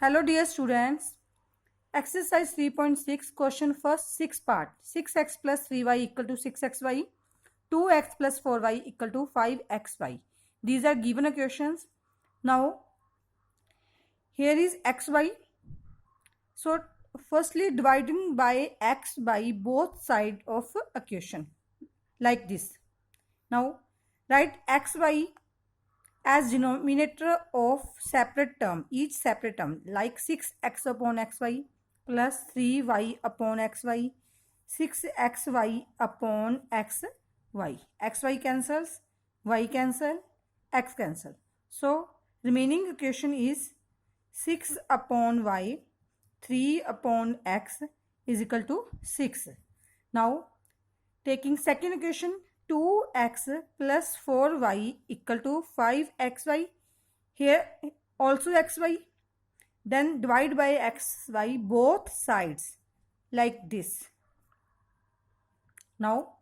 Hello dear students. Exercise 3.6 question first 6 part. 6x plus 3y equal to 6xy. 2x plus 4y equal to 5xy. These are given equations. Now here is xy. So firstly dividing by x by both side of equation like this. Now write xy as denominator of separate term, each separate term, like 6x upon xy plus 3y upon xy, 6xy upon xy. Xy cancels, y cancel, x cancel. So remaining equation is 6 upon y, 3 upon x is equal to 6. Now taking second equation, 2x plus 4y equal to 5xy. Here also xy. Then divide by xy both sides like this. Now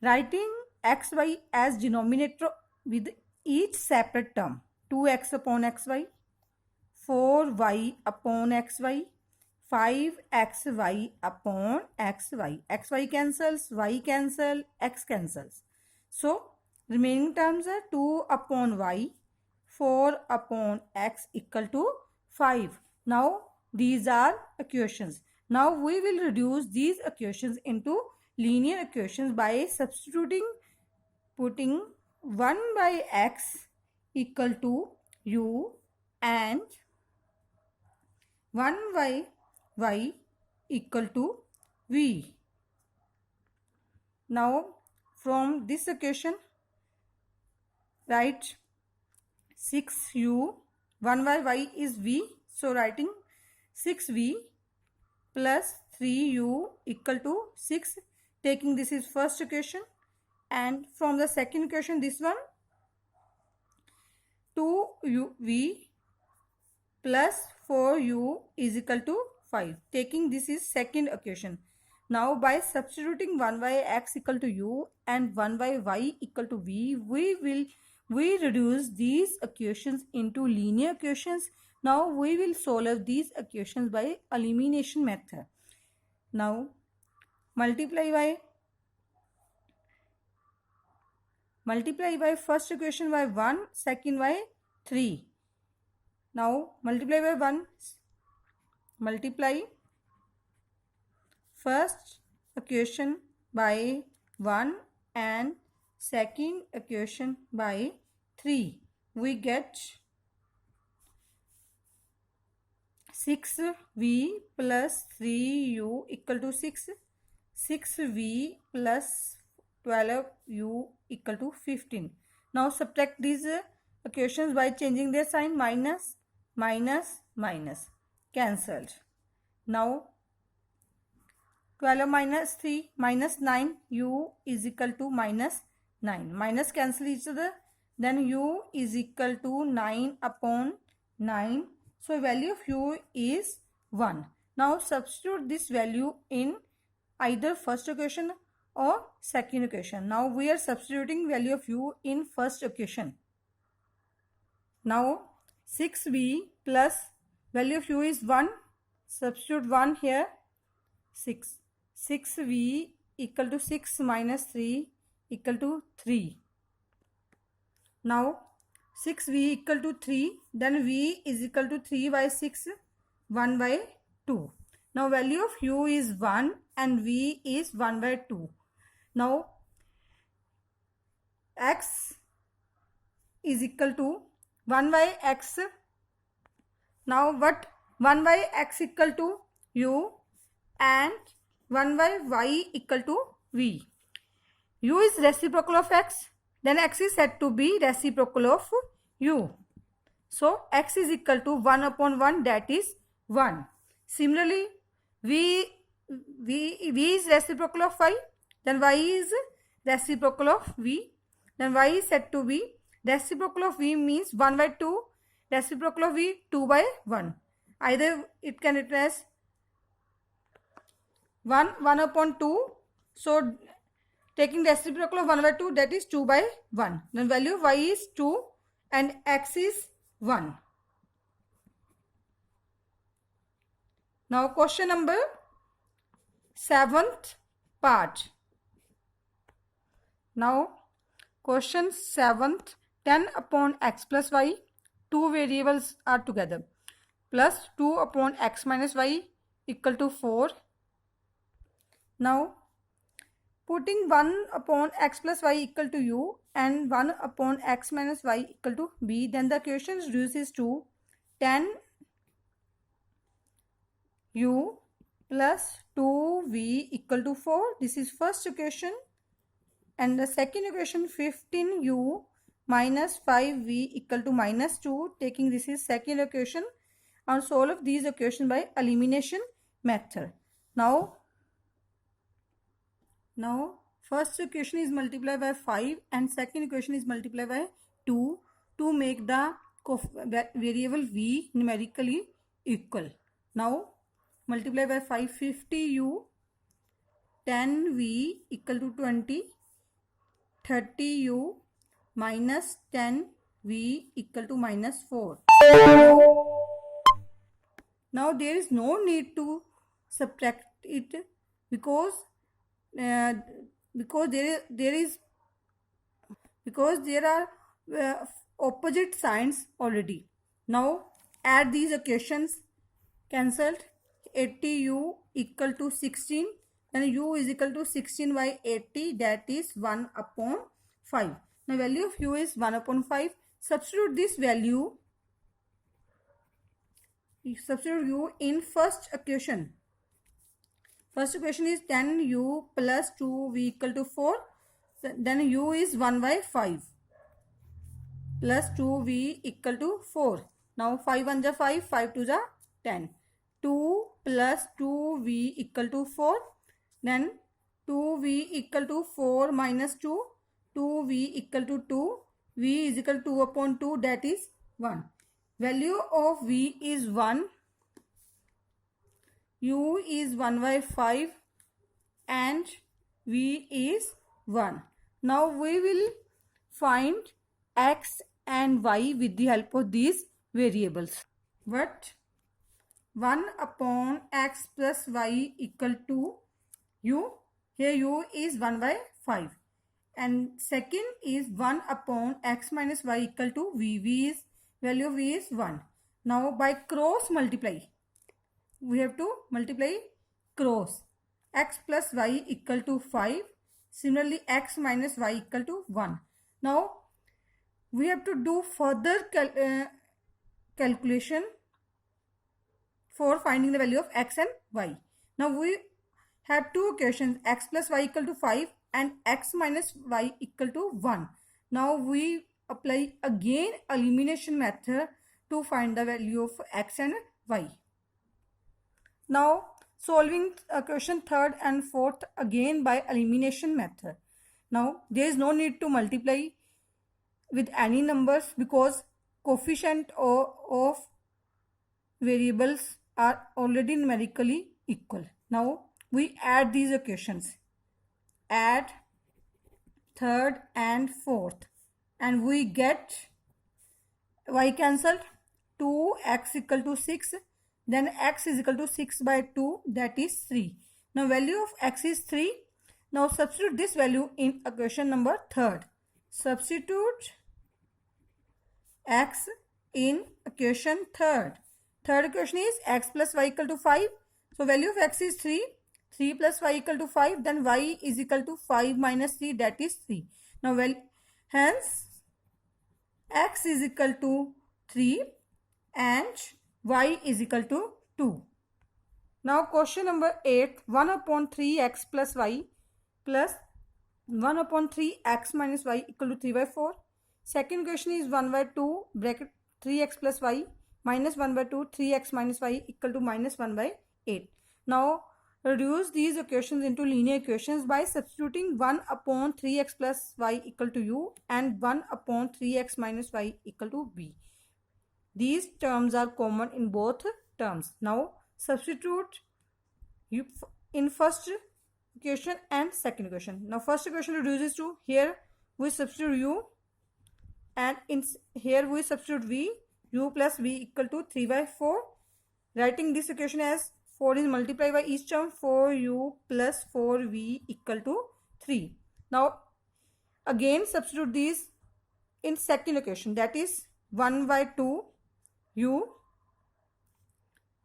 writing xy as denominator with each separate term. 2x upon xy, 4y upon xy, 5xy upon xy. Xy cancels, y cancel, x cancels. So remaining terms are 2 upon y, 4 upon x equal to 5. Now these are equations. Now we will reduce these equations into linear equations by substituting, putting 1 by x equal to u and 1 by y equal to v. Now from this equation write 6u, 1 by y is v, so writing 6v plus 3u equal to 6, taking this is first equation, and from the second equation this one 2uv plus 4u is equal to 5, taking this is second equation. Now by substituting 1 by x equal to u and 1 by y equal to v, we reduce these equations into linear equations. Now we will solve these equations by elimination method. Now multiply by first equation by 1, second by 3. Now multiply by 1, multiply first equation by 1 and second equation by 3. We get 6v plus 3u equal to 6. 6v plus 12u equal to 15. Now subtract these equations by changing their sign, minus, minus, minus, cancelled. Now 12 minus 3 minus 9, u is equal to minus 9. Minus cancel each other. Then u is equal to 9 upon 9. So value of u is 1. Now substitute this value in either first equation or second equation. Now we are substituting value of u in first equation. Now 6v plus value of u is 1. Substitute 1 here. 6. 6v equal to 6 minus 3 equal to 3. Now 6v equal to 3, then v is equal to 3 by 6, 1 by 2. Now value of u is 1 and v is 1 by 2. Now x is equal to 1 by x. Now what 1 by x equal to u and 1 by y equal to v. U is reciprocal of x, then x is said to be reciprocal of u. So x is equal to 1 upon 1, that is 1. Similarly v is reciprocal of y, then y is reciprocal of v, then y is said to be reciprocal of v means 1 by 2, reciprocal of v 2 by 1. Either it can written as 1 upon 2. So taking reciprocal of 1 by 2, that is 2 by 1. Then value of y is 2 and x is 1. Now question number 7th part. Now question 7th, 10 upon x plus y, two variables are together, plus 2 upon x minus y equal to 4. Now putting 1 upon x plus y equal to u and 1 upon x minus y equal to b, then the equation reduces to 10 u plus 2v equal to 4. This is first equation. And the second equation, 15u minus 5v equal to minus 2. Taking this is second equation. And solve these equations by elimination method. Now first equation is multiplied by 5 and second equation is multiplied by 2 to make the variable v numerically equal. Now multiply by 5, 50u, 10v equal to 20, 30u minus 10v equal to minus 4. Now there is no need to subtract it because there are opposite signs already. Now add these equations, cancelled. 80u equal to 16, then u is equal to 16 by 80, that is 1 upon 5. Now value of u is 1 upon 5. Substitute this value, substitute u in first equation. First equation is 10u plus 2v equal to 4. Then u is 1 by 5 plus 2v equal to 4. Now 5 1 is 5, 5 2 is 10. 2 plus 2v equal to 4. Then 2v equal to 4 minus 2. 2v equal to 2. v is equal to 2 upon 2, that is 1. Value of v is 1. u is 1 by 5 and v is 1. Now we will find x and y with the help of these variables. What? 1 upon x plus y equal to u. Here u is 1 by 5. And second is 1 upon x minus y equal to v. v is, value of v is 1. Now by cross multiply, we have to multiply cross. X plus y equal to 5. Similarly x minus y equal to 1. Now we have to do further calculation for finding the value of x and y. Now we have two equations, x plus y equal to 5 and x minus y equal to 1. Now we apply again elimination method to find the value of x and y. Now solving equation third and fourth again by elimination method. Now there is no need to multiply with any numbers because coefficient of variables are already numerically equal. Now we add these equations, add third and fourth, and we get y cancelled, 2x equal to 6, then x is equal to 6 by 2, that is 3. Now value of x is 3. Now substitute this value in equation number third. Substitute x in equation third. Third equation is x plus y equal to 5. So value of x is 3. 3 plus y equal to 5. Then y is equal to 5 minus 3, that is 3. Now hence x is equal to 3 and y is equal to 2. Now question number 8. 1 upon 3x plus y plus 1 upon 3x minus y equal to 3 by 4. Second question is 1 by 2 bracket 3x plus y minus 1 by 2 3x minus y equal to minus 1 by 8. Now reduce these equations into linear equations by substituting 1 upon 3x plus y equal to u and 1 upon 3x minus y equal to b. These terms are common in both terms. Now substitute in first equation and second equation. Now first equation reduces to, here we substitute u and in here we substitute v. u plus v equal to 3 by 4. Writing this equation as 4 is multiplied by each term, 4u plus 4v equal to 3. Now again substitute these in second equation, that is 1 by 2 u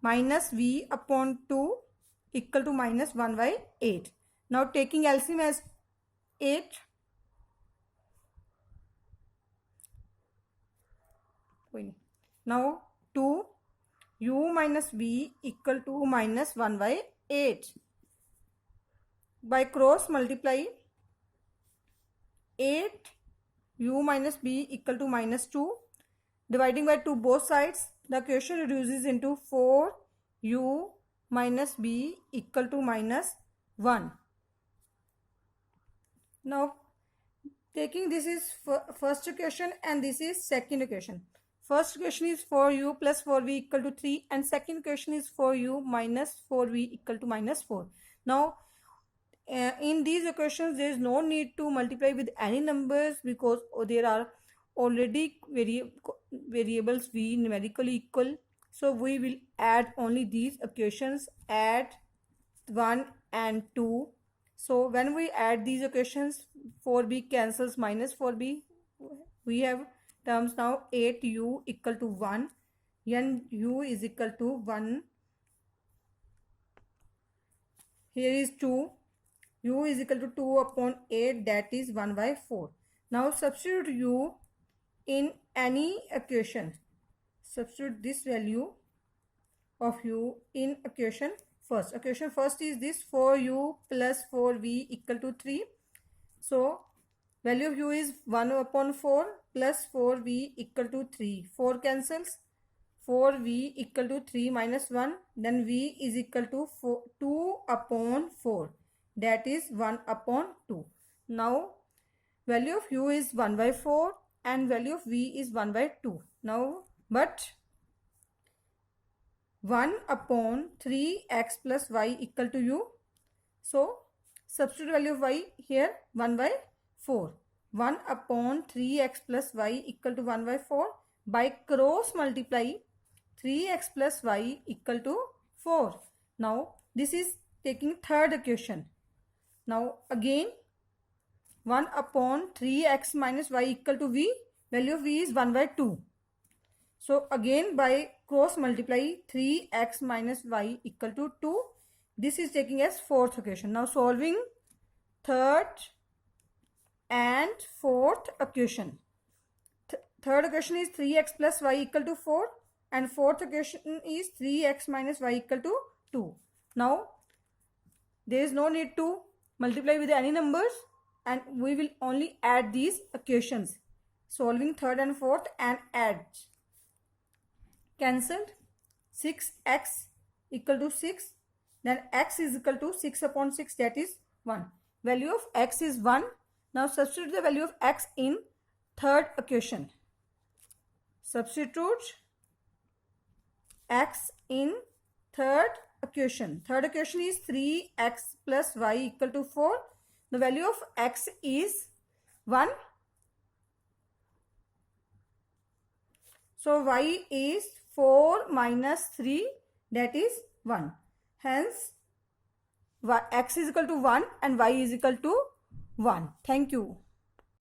minus v upon 2 equal to minus 1 by 8. Now taking LCM as 8, now 2 u minus v equal to minus 1 by 8. By cross multiply, 8 u minus b equal to minus 2. Dividing by 2 both sides, the equation reduces into 4 u minus b equal to minus 1. Now taking this is first equation and this is second equation. First equation is 4u plus 4v equal to 3 and second equation is 4u minus 4v equal to minus 4. Now in these equations there is no need to multiply with any numbers because there are already variables v numerically equal. So we will add only these equations, add 1 and 2. So when we add these equations, 4b cancels minus 4b. We have terms now 8u equal to 1 and u is equal to 1. Here is 2. U is equal to 2 upon 8, that is 1 by 4. Now substitute u in any equation. Substitute this value of u in equation first. Equation first is this 4u plus 4v equal to 3. So value of u is 1 upon 4 plus 4v equal to 3. 4 cancels. 4v equal to 3 minus 1. Then v is equal to 2 upon 4. That is 1 upon 2. Now value of u is 1 by 4 and value of v is 1 by 2. Now but 1 upon 3x plus y equal to u. So substitute value of y here 1 by 4. 1 upon 3x plus y equal to 1 by 4. By cross multiply, 3x plus y equal to 4. Now this is taking third equation. Now again 1 upon 3x minus y equal to v. Value of v is 1 by 2. So again by cross multiply, 3x minus y equal to 2. This is taking as fourth equation. Now solving third and fourth equation. Third equation is 3x plus y equal to 4 and fourth equation is 3x minus y equal to 2. Now there is no need to multiply with any numbers and we will only add these equations. Solving third and fourth and add. Cancelled. 6x equal to 6. Then x is equal to 6 upon 6, that is 1. Value of x is 1. Now substitute the value of x in third equation. Substitute x in third equation. Third equation is 3x plus y equal to 4. The value of x is 1. So y is 4 minus 3, that is 1. Hence x is equal to 1 and y is equal to 1. Thank you.